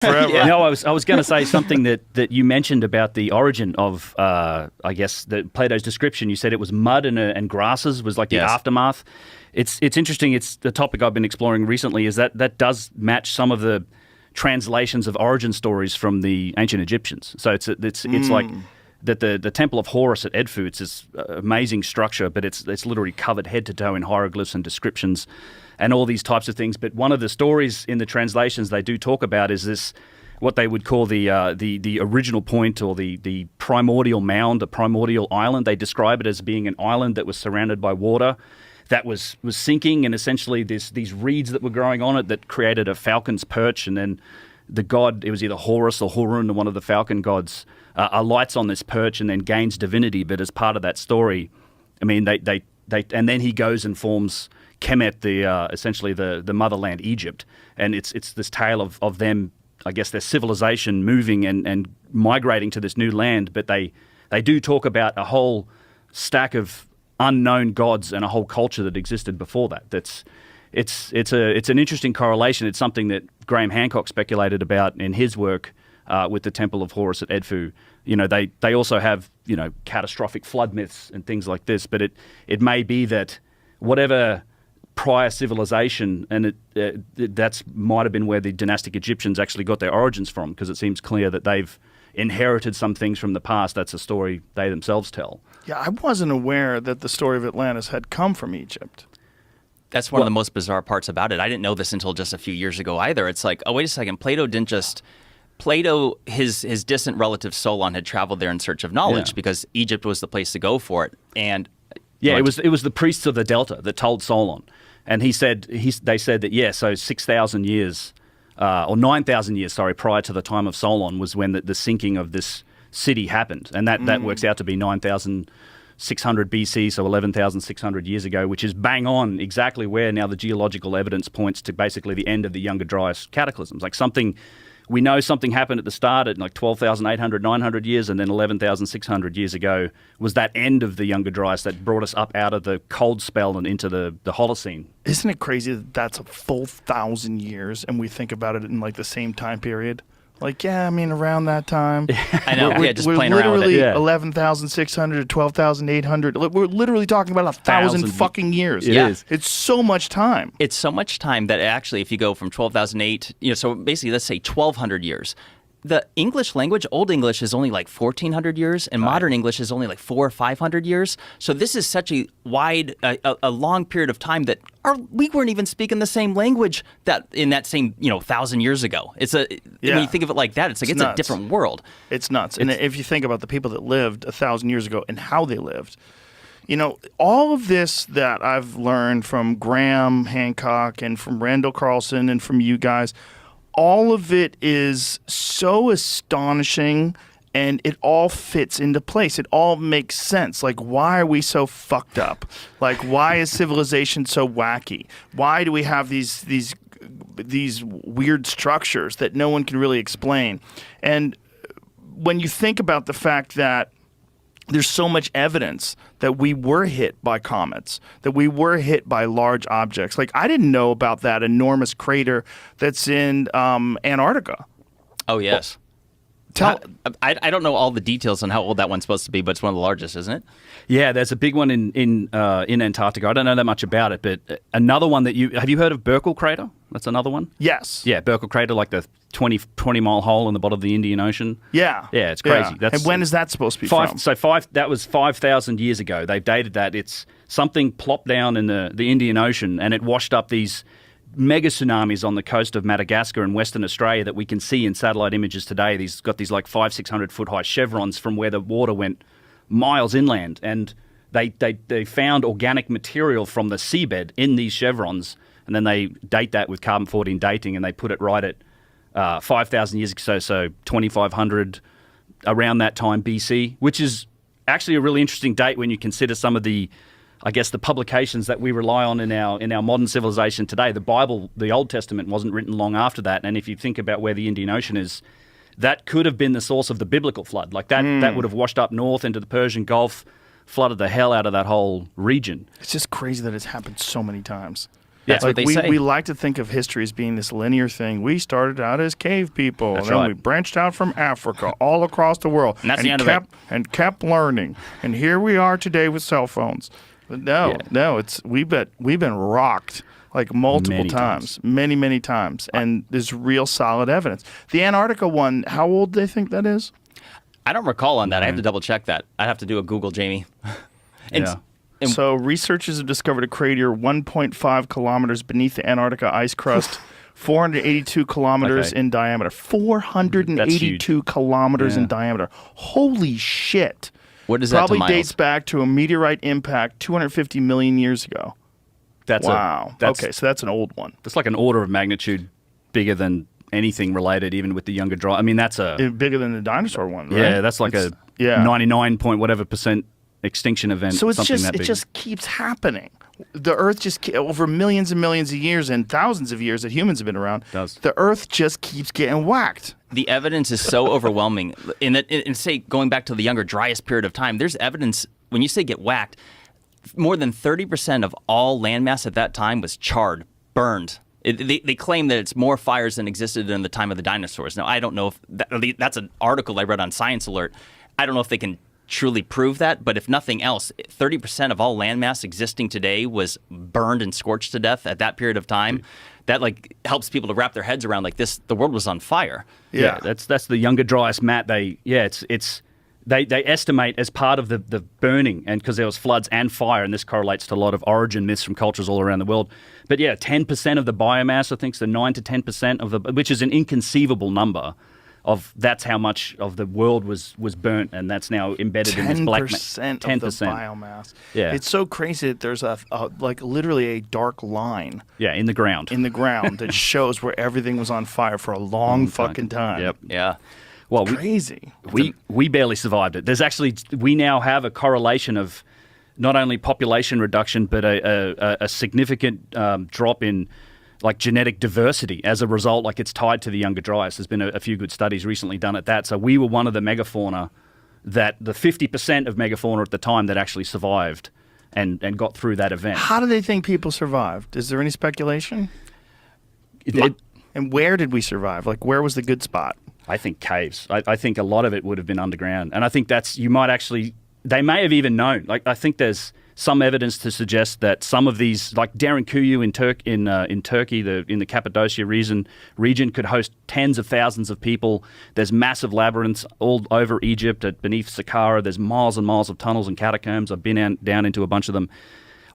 forever. Yeah. No, I was going to say something that you mentioned about the origin of, I guess, Plato's description. You said it was mud and grasses was like the aftermath. It's interesting. It's the topic I've been exploring recently. Is that does match some of the translations of origin stories from the ancient Egyptians. So it's like that the Temple of Horus at Edfu. It's this amazing structure, but it's literally covered head to toe in hieroglyphs and descriptions and all these types of things. But one of the stories in the translations they do talk about is this, what they would call the original point, or the primordial mound, the primordial island. They describe it as being an island that was surrounded by water that was sinking, and essentially these reeds that were growing on it that created a falcon's perch, and then the god, it was either Horus or Horun, one of the falcon gods, alights on this perch and then gains divinity. But as part of that story, I mean, they and then he goes and forms Kemet, essentially the motherland Egypt, and it's this tale of them, I guess, their civilization moving and migrating to this new land. But they do talk about a whole stack of unknown gods and a whole culture that existed before that. It's an interesting correlation. It's something that Graham Hancock speculated about in his work with the Temple of Horus at Edfu. You know, they also have, you know, catastrophic flood myths and things like this. But it may be that whatever prior civilization, and that's might have been where the dynastic Egyptians actually got their origins from, because it seems clear that they've inherited some things from the past. That's a story they themselves tell. Yeah, I wasn't aware that the story of Atlantis had come from Egypt. That's one of the most bizarre parts about it. I didn't know this until just a few years ago either. It's like, oh, wait a second, Plato, his distant relative Solon had traveled there in search of knowledge because Egypt was the place to go for it. And it was the priests of the Delta that told Solon, and they said that so 6,000 years or 9,000 years, prior to the time of Solon was when the sinking of this city happened, and that works out to be 9,600 BC, so 11,600 years ago, which is bang on exactly where now the geological evidence points to basically the end of the Younger Dryas cataclysms. Like we know something happened at the start at like 12,800, 900 years, and then 11,600 years ago was that end of the Younger Dryas that brought us up out of the cold spell and into the Holocene. Isn't it crazy that that's a full 1,000 years, and we think about it in like the same time period? Like, yeah, I mean, around that time. I know, just playing around with it. We're literally 11,600 to 12,800. We're literally talking about 1,000 fucking years. It is. It's so much time. It's so much time that actually, if you go from 12,008, so basically, let's say 1,200 years. The English language, Old English, is only like 1,400 years, and Modern English is only like 400 or 500 years. So this is such a wide, a long period of time that we weren't even speaking the same language that in that same 1,000 years ago. When you think of it like that, it's a different world. It's nuts. And if you think about the people that lived 1,000 years ago and how they lived, all of this that I've learned from Graham Hancock and from Randall Carlson and from you guys, all of it is so astonishing, and it all fits into place. It all makes sense. Like, why are we so fucked up? Like, why is civilization so wacky? Why do we have these weird structures that no one can really explain? And when you think about the fact that there's so much evidence that we were hit by comets, that we were hit by large objects. Like, I didn't know about that enormous crater that's in Antarctica. Oh, yes. I don't know all the details on how old that one's supposed to be, but it's one of the largest, isn't it? Yeah, there's a big one in Antarctica. I don't know that much about it, but another one have you heard of Berkel Crater? That's another one? Yes. Yeah, Berkel Crater, like the 20-mile hole in the bottom of the Indian Ocean. Yeah. Yeah, it's crazy. Yeah. And when is that supposed to be from? That was 5,000 years ago. They've dated that. It's something plopped down in the Indian Ocean, and it washed up these mega tsunamis on the coast of Madagascar and Western Australia that we can see in satellite images today. These got these like 500-600 foot high chevrons from where the water went miles inland, and they found organic material from the seabed in these chevrons, and then they date that with carbon-14 dating, and they put it right at 5,000 years ago, so 2,500 around that time BC, which is actually a really interesting date when you consider some of the, I guess, the publications that we rely on in our modern civilization today. The Bible, the Old Testament, wasn't written long after that, and if you think about where the Indian Ocean is, that could have been the source of the biblical flood. Like that would have washed up north into the Persian Gulf, flooded the hell out of that whole region. It's just crazy that it's happened so many times. That's what they say. We like to think of history as being this linear thing. We started out as cave people, That's and then right. we branched out from Africa all across the world, And that's the end of it. kept learning. And here we are today with cell phones. But no, we've been rocked like multiple Many times, many times, and there's real solid evidence. The Antarctica one, how old do they think that is? I don't recall on that. I have to double check that. I'd have to do a Google, Jamie. And So researchers have discovered a crater 1.5 kilometers beneath the Antarctica ice crust, 482 kilometers in diameter. 482 kilometers in diameter. Holy shit. What is that to Probably miles? dates back to a meteorite impact 250 million years ago. Wow. Okay, so that's an old one. That's like an order of magnitude bigger than anything related, even with the younger dry. I mean, that's Bigger than the dinosaur one, right? yeah, that's like It's- 99 point whatever percent extinction event. So something that it big. just keeps happening. The Earth over millions and millions of years and thousands of years that humans have been around, Does. the Earth just keeps getting whacked. The evidence is so overwhelming. In say going back to the younger, driest period of time, there's evidence when you say get whacked. More than 30% of all landmass at that time was charred, burned. They claim that it's more fires than existed during the time of the dinosaurs. Now, I don't know if that's an article I read on Science Alert. I don't know if they can truly prove that, but if nothing else, 30% of all landmass existing today was burned and scorched to death at that period of time. That helps people to wrap their heads around this. The world was on fire. Yeah, that's the younger driest Matt. They estimate as part of the burning, and because there was floods and fire, and this correlates to a lot of origin myths from cultures all around the world. But 10% of the biomass, I think, so 9 to 10% of which is an inconceivable number. That's how much of the world was burnt, and that's now embedded in this black 10% of the biomass. Yeah, it's so crazy that there's literally a dark line. Yeah, in the ground that shows where everything was on fire for a long fucking time. Yep. Yeah. Well, crazy. We barely survived it. We now have a correlation of not only population reduction, but a significant drop in genetic diversity as a result. It's tied to the younger dryas. There's been a few good studies recently done at that. So we were one of the megafauna the 50% of megafauna at the time that actually survived and got through that event. How do they think people survived? Is there any speculation? And where did we survive? Where was the good spot? I think caves. I think a lot of it would have been underground. And I think they may have even known. I think there's some evidence to suggest that some of these, like Derinkuyu in Turkey, in the Cappadocia region could host tens of thousands of people. There's massive labyrinths all over Egypt beneath Saqqara. There's miles and miles of tunnels and catacombs. I've been down into a bunch of them.